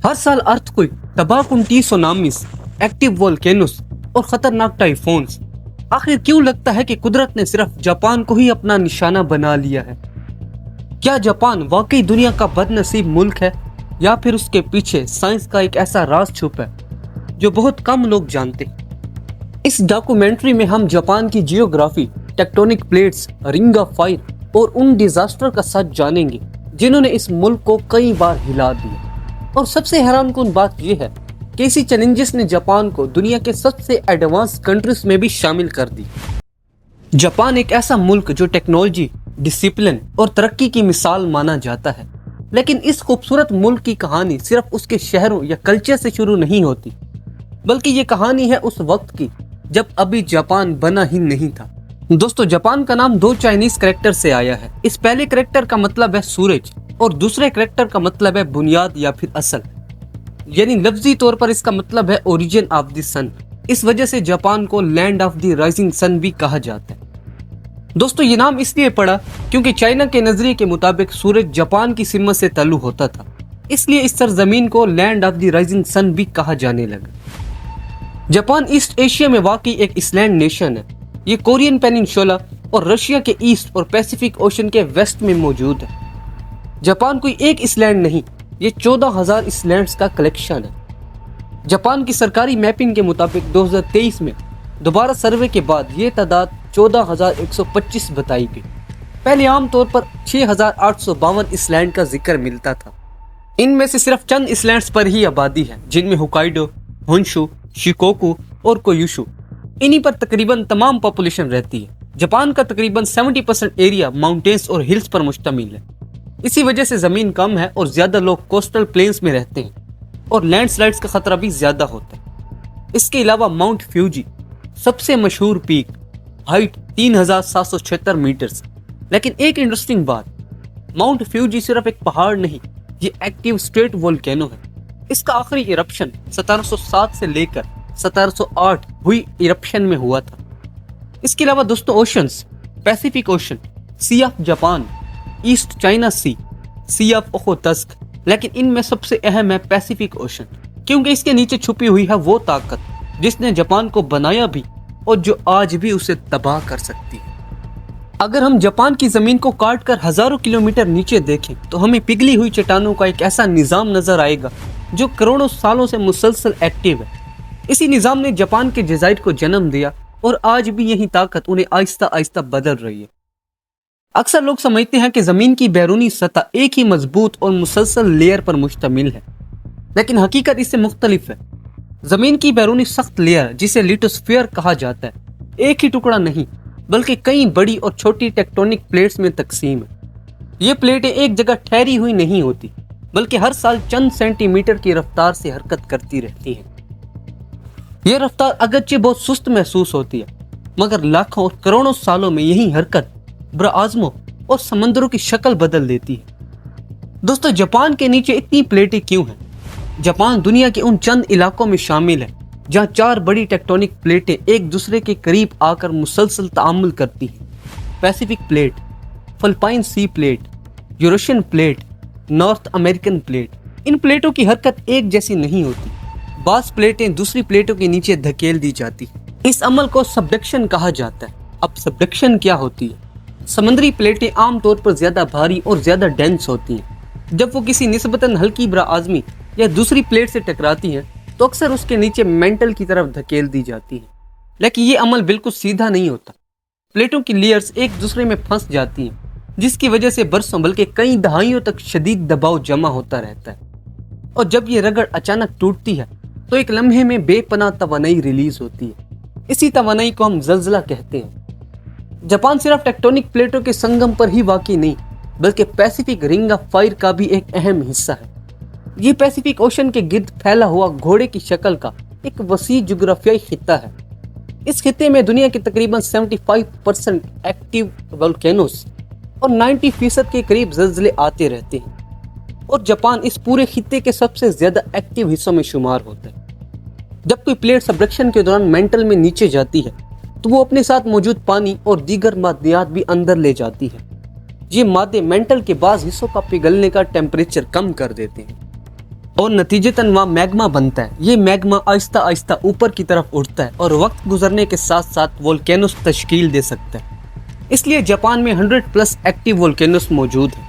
ہر سال ارتھ کوئک، تباہ کن سونامیز، ایکٹیو وولکینوز اور خطرناک ٹائفونز۔ آخر کیوں لگتا ہے کہ قدرت نے صرف جاپان کو ہی اپنا نشانہ بنا لیا ہے؟ کیا جاپان واقعی دنیا کا بد نصیب ملک ہے، یا پھر اس کے پیچھے سائنس کا ایک ایسا راز چھپا ہے جو بہت کم لوگ جانتے ہیں؟ اس ڈاکومنٹری میں ہم جاپان کی جیوگرافی، ٹیکٹونک پلیٹس، رنگ آف فائر اور ان ڈیزاسٹر کا سچ جانیں گے جنہوں نے اس ملک کو کئی بار ہلا دیا۔ اور سب سے حیران کن بات یہ ہے کہ اسی چیلنجز نے جاپان کو دنیا کے سب سے ایڈوانس کنٹریز میں بھی شامل کر دی۔ جاپان ایک ایسا ملک جو ٹیکنالوجی، ڈسپلن اور ترقی کی مثال مانا جاتا ہے، لیکن اس خوبصورت ملک کی کہانی صرف اس کے شہروں یا کلچر سے شروع نہیں ہوتی، بلکہ یہ کہانی ہے اس وقت کی جب ابھی جاپان بنا ہی نہیں تھا۔ دوستو، جاپان کا نام دو چائنیز کریکٹر سے آیا ہے۔ اس پہلے کریکٹر کا مطلب ہے سورج اور دوسرے کریکٹر کا مطلب ہے بنیاد یا پھر اصل، یعنی لفظی طور پر اس کا مطلب ہے اوریجن آف دی سن۔ اس وجہ سے جاپان کو لینڈ آف دی رائزنگ سن بھی کہا جاتا ہے۔ دوستو، یہ نام اس لیے پڑا کیونکہ چائنا کے نظریے کے مطابق سورج جاپان کی سمت سے طلوع ہوتا تھا، اس لیے اس سرزمین کو لینڈ آف دی رائزنگ سن بھی کہا جانے لگا۔ جاپان ایسٹ ایشیا میں واقع ایک اسلینڈ نیشن ہے۔ یہ کورین پیننسولا اور رشیا کے ایسٹ اور پیسیفک اوشن کے ویسٹ میں موجود ہے۔ جاپان کوئی ایک اسلینڈ نہیں، یہ 14,000 اسلینڈز کا کلیکشن ہے۔ جاپان کی سرکاری میپنگ کے مطابق 2023 میں دوبارہ سروے کے بعد یہ تعداد 14,125 بتائی گئی۔ پہلے عام طور پر 6,852 اسلینڈ کا ذکر ملتا تھا۔ ان میں سے صرف چند اسلینڈز پر ہی آبادی ہے، جن میں ہوکائیڈو، ہونشو، شیکوکو اور کویوشو۔ انہی پر تقریباً تمام پاپولیشن رہتی ہے۔ جاپان کا تقریباً 70% ایریا ماؤنٹینز اور ہلز پر مشتمل ہے۔ اسی وجہ سے زمین کم ہے اور زیادہ لوگ کوسٹل پلینز میں رہتے ہیں اور لینڈ سلائڈز کا خطرہ بھی زیادہ ہوتا ہے۔ اس کے علاوہ ماؤنٹ فیوجی سب سے مشہور پیک، ہائٹ 3,776 میٹرز۔ لیکن ایک انٹرسٹنگ بات، ماؤنٹ فیوجی صرف ایک پہاڑ نہیں، یہ ایکٹیو اسٹریٹ وولکینو ہے۔ اس کا آخری ایرپشن 1707 سے لے کر 1708 ہوئی ایرپشن میں ہوا تھا۔ اس کے علاوہ دوستو oceans, Pacific ocean, sea of Japan, East China sea of Okhotsk, لیکن ان میں سب سے اہم ہے پیسیفک اوشن، کیونکہ اس کے نیچے چھپی ہوئی ہے وہ طاقت جس نے جاپان کو بنایا بھی اور جو آج بھی اسے تباہ کر سکتی ہے۔ اگر ہم جاپان کی زمین کو کاٹ کر ہزاروں کلومیٹر نیچے دیکھیں تو ہمیں پگھلی ہوئی چٹانوں کا ایک ایسا نظام نظر آئے گا جو کروڑوں سالوں سے مسلسل ایکٹیو ہے۔ اسی نظام نے جاپان کے جزائر کو جنم دیا اور آج بھی یہی طاقت انہیں آہستہ آہستہ بدل رہی ہے۔ اکثر لوگ سمجھتے ہیں کہ زمین کی بیرونی سطح ایک ہی مضبوط اور مسلسل لیئر پر مشتمل ہے، لیکن حقیقت اس سے مختلف ہے۔ زمین کی بیرونی سخت لیئر، جسے لیٹوسفیئر کہا جاتا ہے، ایک ہی ٹکڑا نہیں بلکہ کئی بڑی اور چھوٹی ٹیکٹونک پلیٹس میں تقسیم ہے۔ یہ پلیٹیں ایک جگہ ٹھہری ہوئی نہیں ہوتی، بلکہ ہر سال چند سینٹی میٹر کی رفتار سے حرکت کرتی رہتی ہیں۔ یہ رفتار اگرچہ بہت سست محسوس ہوتی ہے، مگر لاکھوں اور کروڑوں سالوں میں یہی حرکت براعظموں اور سمندروں کی شکل بدل دیتی ہے۔ دوستو، جاپان کے نیچے اتنی پلیٹیں کیوں ہیں؟ جاپان دنیا کے ان چند علاقوں میں شامل ہے جہاں 4 بڑی ٹیکٹونک پلیٹیں ایک دوسرے کے قریب آ کر مسلسل تعامل کرتی ہیں۔ Pacific plate, Philippine sea plate, Eurasian plate, North American plate. ان پلیٹوں کی حرکت ایک جیسی نہیں ہوتی، بعض پلیٹیں دوسری پلیٹوں کے نیچے دھکیل دی جاتی۔ اس عمل کو سبڈکشن کہا جاتا ہے۔ اب سبڈکشن کیا ہوتی ہے؟ سمندری پلیٹیں عام طور پر زیادہ بھاری اور زیادہ ڈینس ہوتی ہیں۔ جب وہ کسی نسبتاً ہلکی براعظمی یا دوسری پلیٹ سے ٹکراتی ہیں تو اکثر اس کے نیچے مینٹل کی طرف دھکیل دی جاتی ہیں، لیکن یہ عمل بالکل سیدھا نہیں ہوتا۔ پلیٹوں کی لیئرز ایک دوسرے میں پھنس جاتی ہیں، جس کی وجہ سے برسوں بلکہ کئی دہائیوں تک شدید دباؤ جمع ہوتا رہتا ہے، اور جب یہ رگڑ اچانک ٹوٹتی ہے تو ایک لمحے میں بے پناہ توانائی ریلیز ہوتی ہے۔ اسی توانائی کو ہم زلزلہ کہتے ہیں۔ جاپان صرف ٹیکٹونک پلیٹوں کے سنگم پر ہی واقع نہیں، بلکہ پیسیفک رنگ آف فائر کا بھی ایک اہم حصہ ہے۔ یہ پیسیفک اوشن کے گرد پھیلا ہوا گھوڑے کی شکل کا ایک وسیع جغرافیائی خطہ ہے۔ اس خطے میں دنیا کے تقریباً 75% ایکٹیو وولکینوز اور 90% کے قریب زلزلے آتے رہتے ہیں، اور جاپان اس پورے خطے کے سب سے زیادہ ایکٹیو حصوں میں شمار ہوتا ہے۔ جب کوئی پلیٹ سبڈکشن کے دوران مینٹل میں نیچے جاتی ہے تو وہ اپنے ساتھ موجود پانی اور دیگر مادیات بھی اندر لے جاتی ہے۔ یہ مادے مینٹل کے بعض حصوں کا پگھلنے کا ٹیمپریچر کم کر دیتے ہیں۔ اور نتیجتاً وہاں میگما بنتا ہے. یہ میگما آہستہ آہستہ اوپر کی طرف اٹھتا ہے اور وقت گزرنے کے ساتھ ساتھ وولکینوز تشکیل دے سکتا ہے. اس لیے جاپان میں 100+ ایکٹیو وولکینوز موجود ہیں.